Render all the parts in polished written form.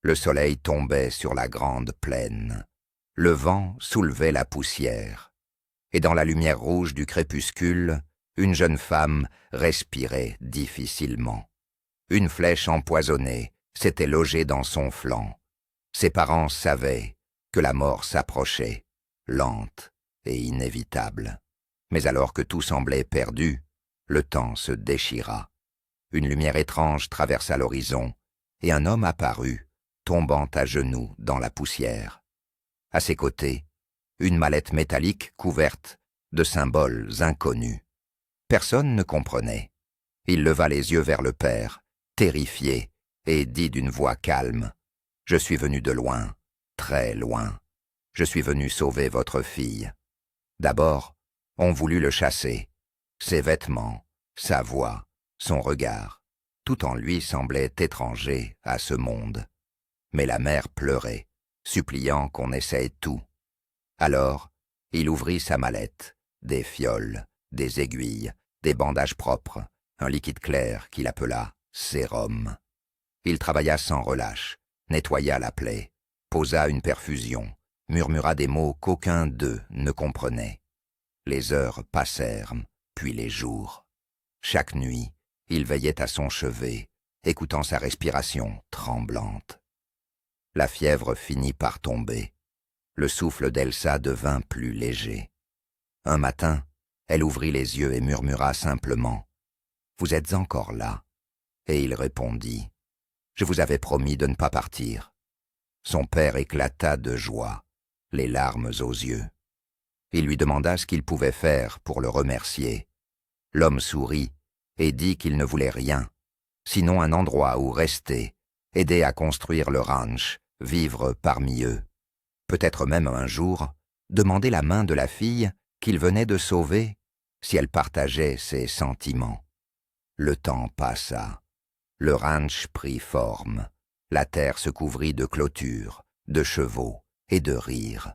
Le soleil tombait sur la grande plaine. Le vent soulevait la poussière. Et dans la lumière rouge du crépuscule, une jeune femme respirait difficilement. Une flèche empoisonnée s'était logée dans son flanc. Ses parents savaient que la mort s'approchait, lente et inévitable. Mais alors que tout semblait perdu, le temps se déchira. Une lumière étrange traversa l'horizon, et un homme apparut, tombant à genoux dans la poussière. À ses côtés, une mallette métallique couverte de symboles inconnus. Personne ne comprenait. Il leva les yeux vers le père, terrifié, et dit d'une voix calme, « Je suis venu de loin, très loin. Je suis venu sauver votre fille. » D'abord, on voulut le chasser. Ses vêtements, sa voix, son regard, tout en lui semblait étranger à ce monde. Mais la mère pleurait, suppliant qu'on essaie tout. Alors, il ouvrit sa mallette, des fioles, des aiguilles, des bandages propres, un liquide clair qu'il appela sérum. Il travailla sans relâche, nettoya la plaie, posa une perfusion, murmura des mots qu'aucun d'eux ne comprenait. Les heures passèrent, puis les jours. Chaque nuit, il veillait à son chevet, écoutant sa respiration tremblante. La fièvre finit par tomber. Le souffle d'Elsa devint plus léger. Un matin, elle ouvrit les yeux et murmura simplement « Vous êtes encore là ?» Et il répondit « Je vous avais promis de ne pas partir. » Son père éclata de joie, les larmes aux yeux. Il lui demanda ce qu'il pouvait faire pour le remercier. L'homme sourit et dit qu'il ne voulait rien, sinon un endroit où rester, aider à construire le ranch, vivre parmi eux. Peut-être même un jour, demander la main de la fille qu'il venait de sauver, si elle partageait ses sentiments. Le temps passa. Le ranch prit forme. La terre se couvrit de clôtures, de chevaux et de rires.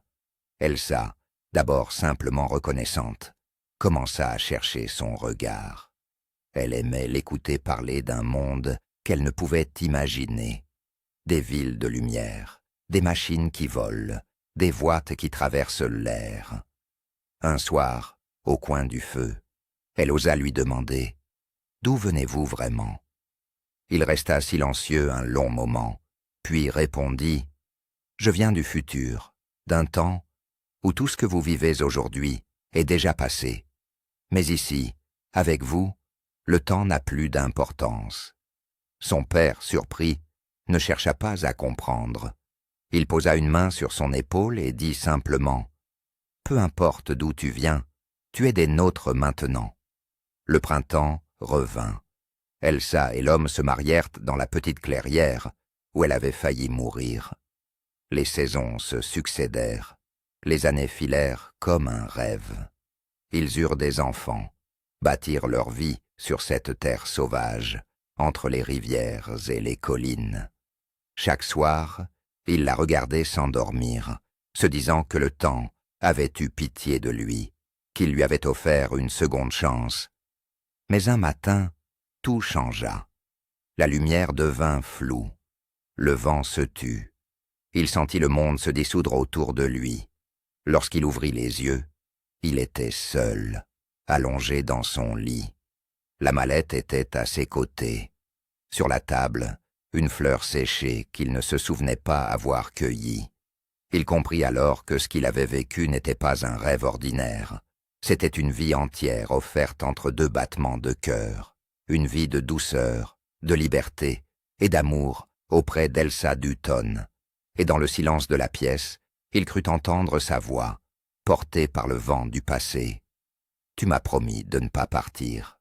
Elsa, d'abord simplement reconnaissante, commença à chercher son regard. Elle aimait l'écouter parler d'un monde qu'elle ne pouvait imaginer. Des villes de lumière, des machines qui volent, des voites qui traversent l'air. Un soir, au coin du feu, elle osa lui demander « D'où venez-vous vraiment ?» Il resta silencieux un long moment, puis répondit « Je viens du futur, d'un temps où tout ce que vous vivez aujourd'hui est déjà passé. Mais ici, avec vous, le temps n'a plus d'importance. » Son père, surpris, ne chercha pas à comprendre. Il posa une main sur son épaule et dit simplement « Peu importe d'où tu viens, tu es des nôtres maintenant. » Le printemps revint. Elsa et l'homme se marièrent dans la petite clairière où elle avait failli mourir. Les saisons se succédèrent. Les années filèrent comme un rêve. Ils eurent des enfants, bâtirent leur vie sur cette terre sauvage, entre les rivières et les collines. Chaque soir, il la regardait s'endormir, se disant que le temps avait eu pitié de lui, qu'il lui avait offert une seconde chance. Mais un matin, tout changea. La lumière devint floue. Le vent se tut. Il sentit le monde se dissoudre autour de lui. Lorsqu'il ouvrit les yeux, il était seul, allongé dans son lit. La mallette était à ses côtés. Sur la table, une fleur séchée qu'il ne se souvenait pas avoir cueillie. Il comprit alors que ce qu'il avait vécu n'était pas un rêve ordinaire. C'était une vie entière offerte entre deux battements de cœur. Une vie de douceur, de liberté et d'amour auprès d'Elsa Dutton. Et dans le silence de la pièce, il crut entendre sa voix, portée par le vent du passé. « Tu m'as promis de ne pas partir. »